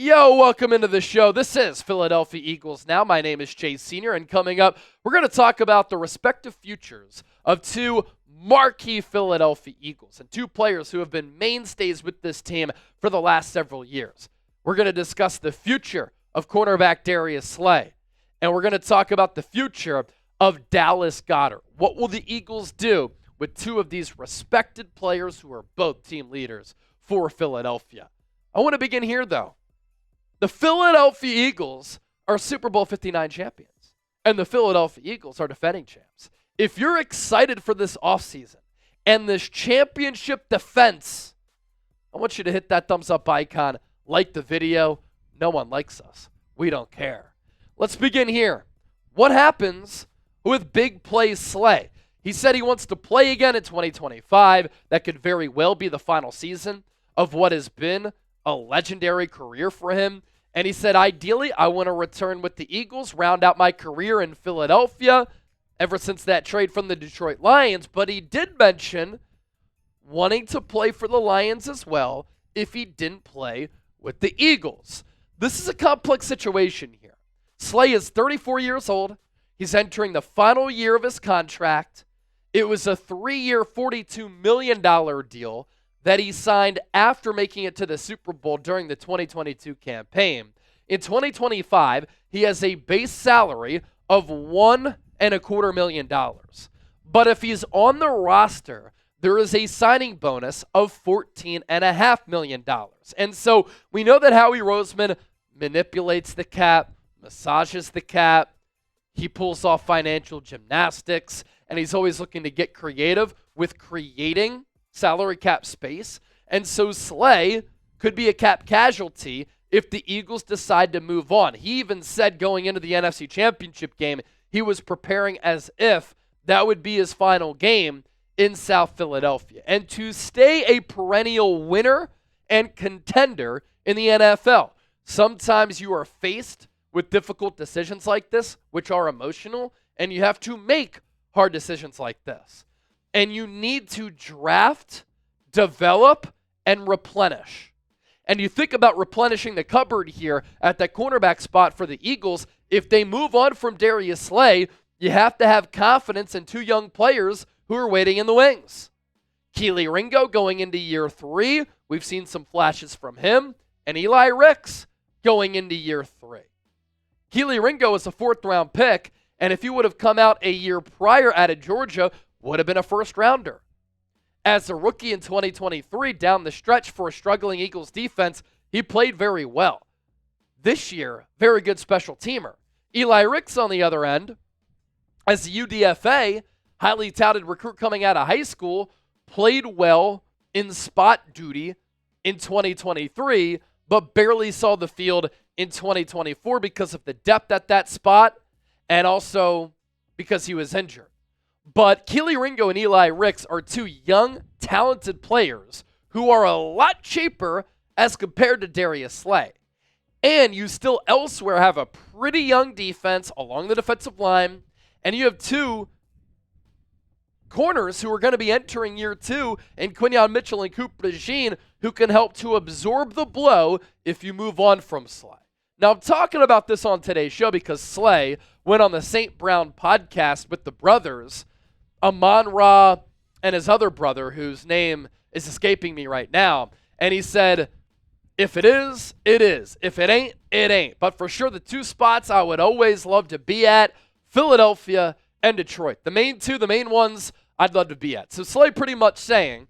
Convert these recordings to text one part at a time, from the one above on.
Yo, welcome into the show. This is Philadelphia Eagles Now. My name is Chase Sr., and coming up, we're going to talk about the respective futures of two marquee Philadelphia Eagles and two players who have been mainstays with this team for the last several years. We're going to discuss the future of cornerback Darius Slay, and we're going to talk about the future of Dallas Goedert. What will the Eagles do with two of these respected players who are both team leaders for Philadelphia? I want to begin here, though. The Philadelphia Eagles are Super Bowl 59 champions, and the Philadelphia Eagles are defending champs. If you're excited for this offseason and this championship defense, I want you to hit that thumbs up icon, like the video. No one likes us. We don't care. Let's begin here. What happens with Big Play Slay? He said he wants to play again in 2025. That could very well be the final season of what has been a legendary career for him. And he said, ideally, I want to return with the Eagles, round out my career in Philadelphia ever since that trade from the Detroit Lions. But he did mention wanting to play for the Lions as well if he didn't play with the Eagles. This is a complex situation here. Slay is 34 years old. He's entering the final year of his contract. It was a 3-year, $42 million deal that he signed after making it to the Super Bowl during the 2022 campaign. In 2025, he has a base salary of $1.25 million. But if he's on the roster, there is a signing bonus of $14.5 million. And so we know that Howie Roseman manipulates the cap, massages the cap, he pulls off financial gymnastics, and he's always looking to get creative with creating salary cap space. And so Slay could be a cap casualty if the Eagles decide to move on. He even said going into the NFC Championship game, he was preparing as if that would be his final game in South Philadelphia. And to stay a perennial winner and contender in the NFL, sometimes you are faced with difficult decisions like this, which are emotional, and you have to make hard decisions like this. And you need to draft, develop, and replenish. And you think about replenishing the cupboard here at that cornerback spot for the Eagles. If they move on from Darius Slay, you have to have confidence in two young players who are waiting in the wings. Kelee Ringo going into year 3. We've seen some flashes from him. And Eli Ricks going into year 3. Kelee Ringo is a 4th-round pick, and if he would have come out a year prior out of Georgia, would have been a first-rounder. As a rookie in 2023, down the stretch for a struggling Eagles defense, he played very well. This year, very good special teamer. Eli Ricks, on the other end, as a UDFA, highly touted recruit coming out of high school, played well in spot duty in 2023, but barely saw the field in 2024 because of the depth at that spot and also because he was injured. But Kelee Ringo and Eli Ricks are two young, talented players who are a lot cheaper as compared to Darius Slay. And you still elsewhere have a pretty young defense along the defensive line, and you have two corners who are going to be entering year 2 in Quinyon Mitchell and Cooper DeJean, who can help to absorb the blow if you move on from Slay. Now, I'm talking about this on today's show because Slay went on the St. Brown podcast with the brothers, Amon-Ra and his other brother, whose name is escaping me right now. And he said, if it is, it is. If it ain't, it ain't. But for sure, the two spots I would always love to be at, Philadelphia and Detroit. The main ones I'd love to be at. So Slay pretty much saying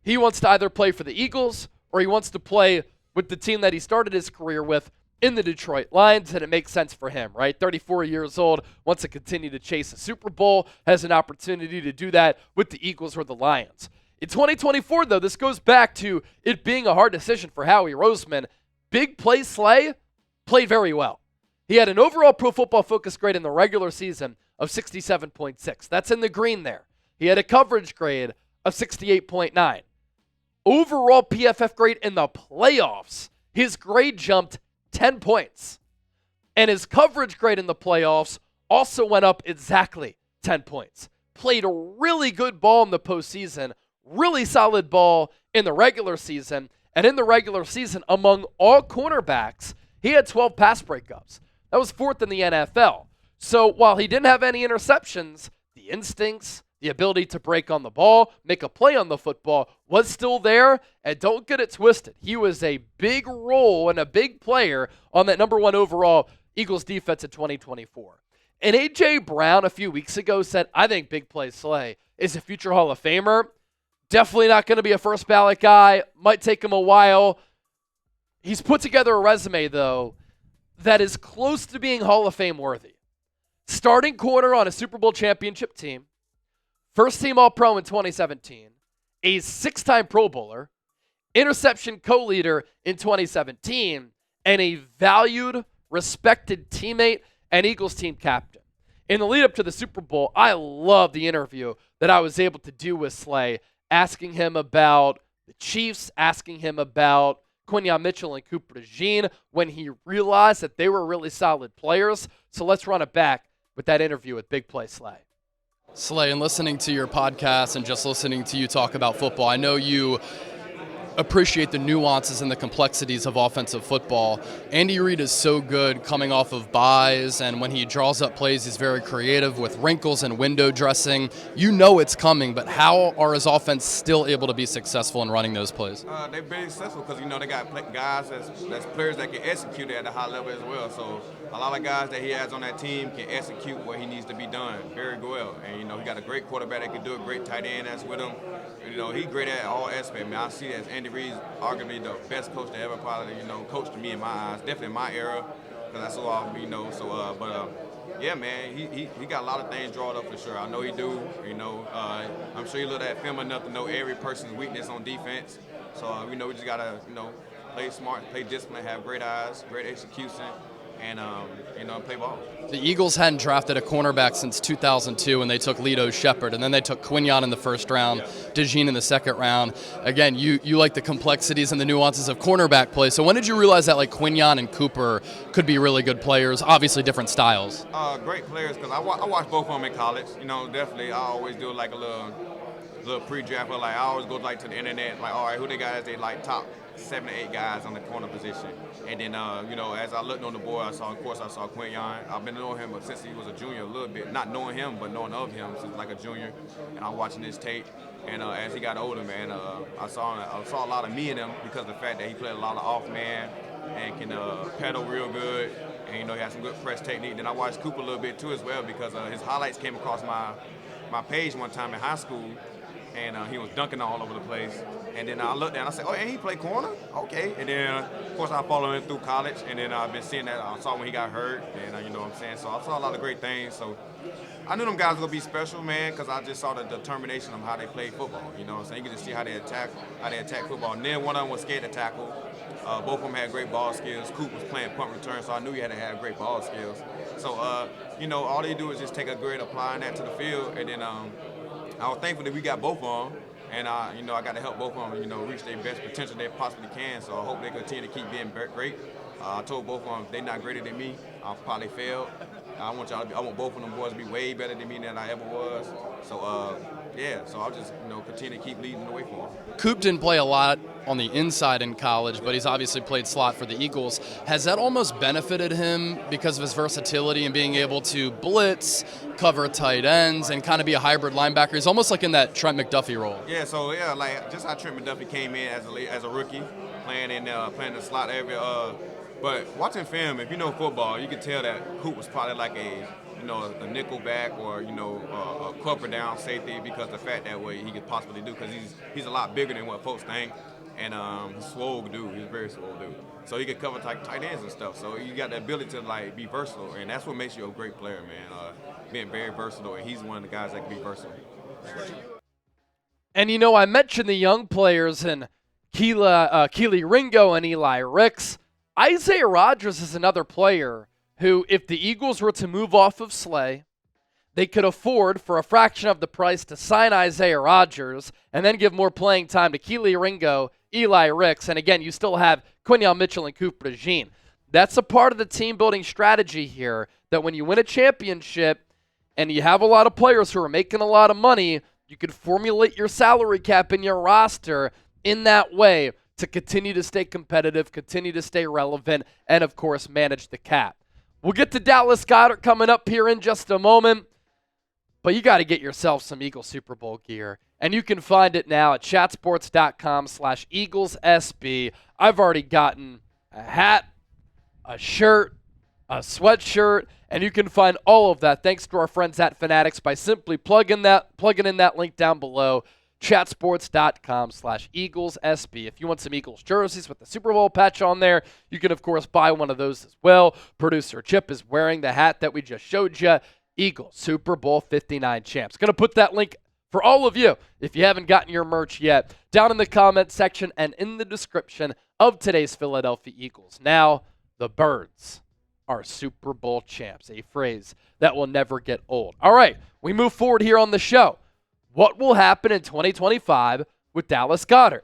he wants to either play for the Eagles or he wants to play with the team that he started his career with in the Detroit Lions, and it makes sense for him, right? 34 years old, wants to continue to chase a Super Bowl, has an opportunity to do that with the Eagles or the Lions. In 2024, though, this goes back to it being a hard decision for Howie Roseman. Big Play Slay played very well. He had an overall Pro Football Focus grade in the regular season of 67.6. That's in the green there. He had a coverage grade of 68.9. Overall PFF grade in the playoffs, his grade jumped 10 points. And his coverage grade in the playoffs also went up exactly 10 points. Played a really good ball in the postseason, really solid ball in the regular season, And in the regular season, among all cornerbacks, he had 12 pass breakups. That was 4th in the NFL. So while he didn't have any interceptions, the instincts, the ability to break on the ball, make a play on the football was still there. And don't get it twisted. He was a big role and a big player on that number 1 overall Eagles defense in 2024. And A.J. Brown a few weeks ago said, I think Big Play Slay is a future Hall of Famer. Definitely not going to be a first ballot guy. Might take him a while. He's put together a resume, though, that is close to being Hall of Fame worthy. Starting corner on a Super Bowl championship team, first team All-Pro in 2017, a 6-time Pro Bowler, interception co-leader in 2017, and a valued, respected teammate and Eagles team captain. In the lead up to the Super Bowl, I love the interview that I was able to do with Slay, asking him about the Chiefs, asking him about Quinyon Mitchell and Cooper DeJean when he realized that they were really solid players. So let's run it back with that interview with Big Play Slay. Slay, and listening to your podcast and just listening to you talk about football, I know you appreciate the nuances and the complexities of offensive football. Andy Reid is so good coming off of buys, and when he draws up plays, he's very creative with wrinkles and window dressing. You know it's coming, but how are his offense still able to be successful in running those plays? They're very successful because, they got guys that's players that can execute at a high level as well. So a lot of guys that he has on that team can execute what he needs to be done very well. And, he got a great quarterback that can do a great tight end that's with him. He's great at all aspects. I see that as Andy Reid's arguably the best coach to ever probably, coached me in my eyes. Definitely in my era, because that's who yeah, man, he got a lot of things drawn up for sure. I know he do. I'm sure he looked at film enough to know every person's weakness on defense. So, we just got to, play smart, play discipline, have great eyes, great execution, and, play ball. The Eagles hadn't drafted a cornerback since 2002 when they took Lito Shepherd, and then they took Quinyon in the first round, DeJean in the second round. Again, you like the complexities and the nuances of cornerback play. So when did you realize that Quinyon and Cooper could be really good players, obviously different styles? Great players, because I watched both of them in college. Definitely I always do a little pre-draft, but I always go to the internet, all right, who they got as they top 7 or 8 guys on the corner position. And then, as I looked on the board, I saw Quinyon. I've been knowing him since he was a junior a little bit. Not knowing him, but knowing of him since a junior. And I'm watching his tape. And as he got older, man, I saw a lot of me in him because of the fact that he played a lot of off-man and can pedal real good. And, he has some good press technique. Then I watched Cooper a little bit, too, as well, because his highlights came across my page one time in high school. And he was dunking all over the place. And then I looked and I said, and he played corner? Okay. And then, of course, I followed him through college. And then I've been seeing that. I saw when he got hurt. And, you know what I'm saying? So I saw a lot of great things. So I knew them guys were going to be special, man, because I just saw the determination of how they played football. You know what I'm saying? You can just see how they attack football. And then one of them was scared to tackle. Both of them had great ball skills. Coop was playing punt return, so I knew he had to have great ball skills. So, all they do is just take a grade, applying that to the field, and then I was thankful that we got both of them, and I got to help both of them, reach their best potential they possibly can. So I hope they continue to keep being great. I told both of them if they're not greater than me, I'll probably fail. I want both of them boys to be way better than me than I ever was. So so I'll just continue to keep leading the way for him. Coop didn't play a lot on the inside in college, but he's obviously played slot for the Eagles. Has that almost benefited him because of his versatility and being able to blitz, cover tight ends, and kind of be a hybrid linebacker? He's almost like in that Trent McDuffie role. Yeah, so just how Trent McDuffie came in as a rookie, playing the slot area. But watching film, if you know football, you can tell that Coop was probably like a nickel back or a cover down safety because the fact that way he could possibly do, because he's a lot bigger than what folks think, and he's swole dude. He's a very swole dude. So he could cover tight ends and stuff. So you got the ability to be versatile, and that's what makes you a great player, man. Being very versatile, and he's one of the guys that can be versatile. And I mentioned the young players and Kelee Ringo and Eli Ricks. Isaiah Rodgers is another player who, if the Eagles were to move off of Slay, they could afford for a fraction of the price to sign Isaiah Rodgers and then give more playing time to Kelee Ringo, Eli Ricks, and again, you still have Quinyon Mitchell and Cooper DeJean. That's a part of the team-building strategy here, that when you win a championship and you have a lot of players who are making a lot of money, you could formulate your salary cap in your roster in that way to continue to stay competitive, continue to stay relevant, and of course manage the cap. We'll get to Dallas Goedert coming up here in just a moment, but you got to get yourself some Eagles Super Bowl gear, and you can find it now at chatsports.com/EaglesSB. I've already gotten a hat, a shirt, a sweatshirt, and you can find all of that thanks to our friends at Fanatics by simply plugging in that link down below, chatsports.com/EaglesSB. If you want some Eagles jerseys with the Super Bowl patch on there, you can, of course, buy one of those as well. Producer Chip is wearing the hat that we just showed you. Eagles Super Bowl 59 champs. Going to put that link for all of you, if you haven't gotten your merch yet, down in the comment section and in the description of today's Philadelphia Eagles. Now, the Birds are Super Bowl champs, a phrase that will never get old. All right, we move forward here on the show. What will happen in 2025 with Dallas Goedert?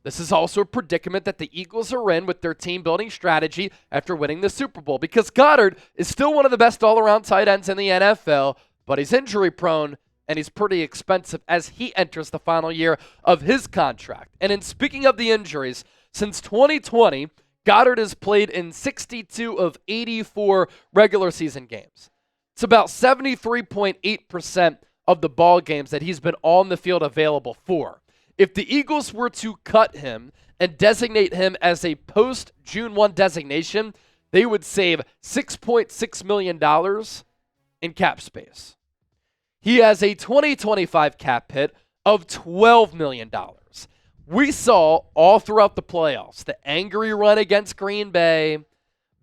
This is also a predicament that the Eagles are in with their team-building strategy after winning the Super Bowl, because Goedert is still one of the best all-around tight ends in the NFL, but he's injury-prone and he's pretty expensive as he enters the final year of his contract. And in speaking of the injuries, since 2020, Goedert has played in 62 of 84 regular season games. It's about 73.8% of the ball games that he's been on the field available for. If the Eagles were to cut him and designate him as a post-June 1 designation, they would save $6.6 million in cap space. He has a 2025 cap hit of $12 million. We saw all throughout the playoffs the angry run against Green Bay,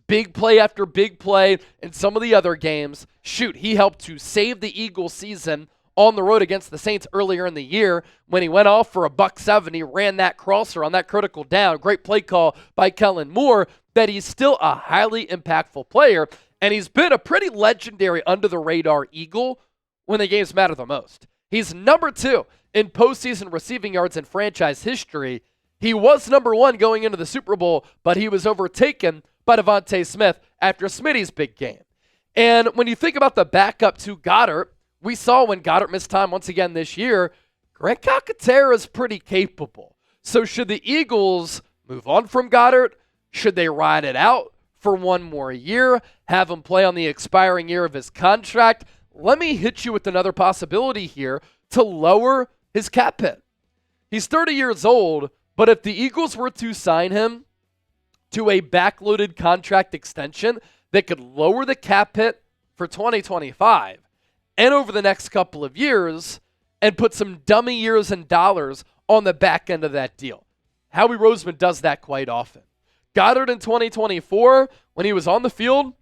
big play after big play in some of the other games. Shoot, he helped to save the Eagles season on the road against the Saints earlier in the year when he went off for a $170, ran that crosser on that critical down. Great play call by Kellen Moore. That he's still a highly impactful player, and he's been a pretty legendary under-the-radar Eagle when the games matter the most. He's number 2 in postseason receiving yards in franchise history. He was number 1 going into the Super Bowl, but he was overtaken by Devontae Smith after Smitty's big game. And when you think about the backup to Goedert, we saw when Goedert missed time once again this year, Grant Calcaterra is pretty capable. So should the Eagles move on from Goedert? Should they ride it out for one more year, have him play on the expiring year of his contract? Let me hit you with another possibility here to lower his cap hit. He's 30 years old, but if the Eagles were to sign him to a backloaded contract extension that could lower the cap hit for 2025 and over the next couple of years and put some dummy years and dollars on the back end of that deal. Howie Roseman does that quite often. Goedert in 2024, when he was on the field,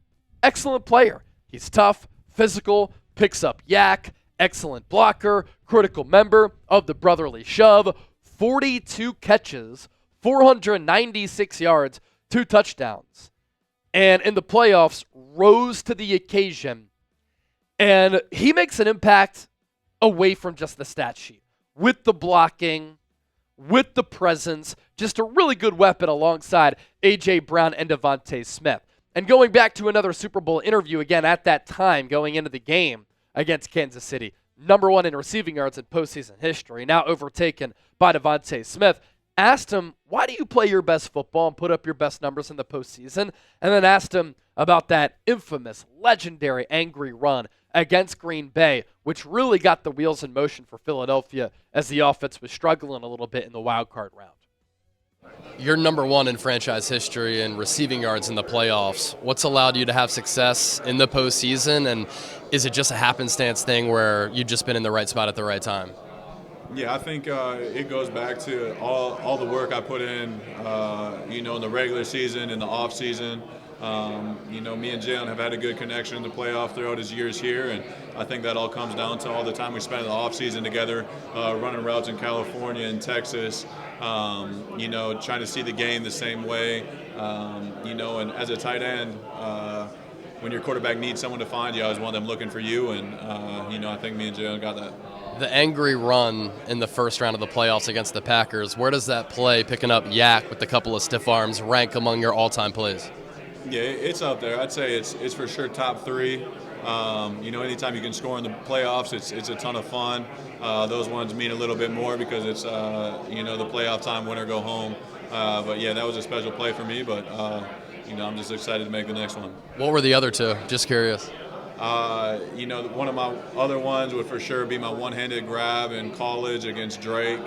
excellent player. He's tough, physical, picks up yak, excellent blocker, critical member of the brotherly shove, 42 catches, 496 yards, 2 touchdowns. And in the playoffs, rose to the occasion. And he makes an impact away from just the stat sheet. With the blocking, with the presence, just a really good weapon alongside A.J. Brown and Devontae Smith. And going back to another Super Bowl interview again at that time going into the game against Kansas City, number 1 in receiving yards in postseason history, now overtaken by Devontae Smith, asked him, why do you play your best football and put up your best numbers in the postseason? And then asked him about that infamous, legendary, angry run against Green Bay, which really got the wheels in motion for Philadelphia as the offense was struggling a little bit in the wild card round. You're number 1 in franchise history in receiving yards in the playoffs. What's allowed you to have success in the postseason, and is it just a happenstance thing where you've just been in the right spot at the right time? Yeah, I think it goes back to all the work I put in, in the regular season, in the off season. Me and Jalen have had a good connection in the playoff throughout his years here, and I think that all comes down to all the time we spent in the off season together, running routes in California and Texas, trying to see the game the same way, and as a tight end, when your quarterback needs someone to find you, I always want them looking for you, and, I think me and Jalen got that. The angry run in the first round of the playoffs against the Packers, where does that play, picking up yak with a couple of stiff arms, rank among your all-time plays? Yeah, it's up there. I'd say it's for sure top 3. Anytime you can score in the playoffs, it's a ton of fun. Those ones mean a little bit more because it's, the playoff time, win or go home. But yeah, that was a special play for me. But I'm just excited to make the next one. What were the other two? Just curious. One of my other ones would for sure be my one-handed grab in college against Drake.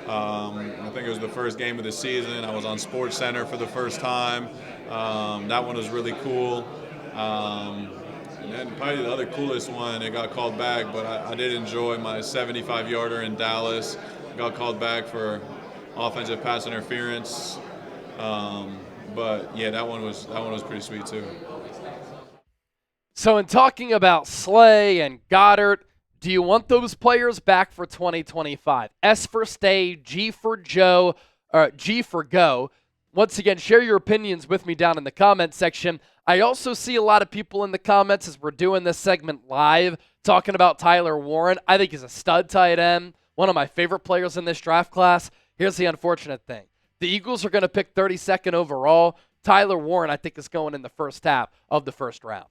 I think it was the first game of the season. I was on Sports Center for the first time. That one was really cool. And then probably the other coolest one, it got called back, but I did enjoy my 75-yarder in Dallas. Got called back for offensive pass interference. But yeah, that one was pretty sweet too. So in talking about Slay and Goedert, do you want those players back for 2025? S for stay, G for Joe, or G for go. Once again, share your opinions with me down in the comment section. I also see a lot of people in the comments as we're doing this segment live talking about Tyler Warren. I think he's a stud tight end, one of my favorite players in this draft class. Here's the unfortunate thing. The Eagles are going to pick 32nd overall. Tyler Warren, I think, is going in the first half of the first round.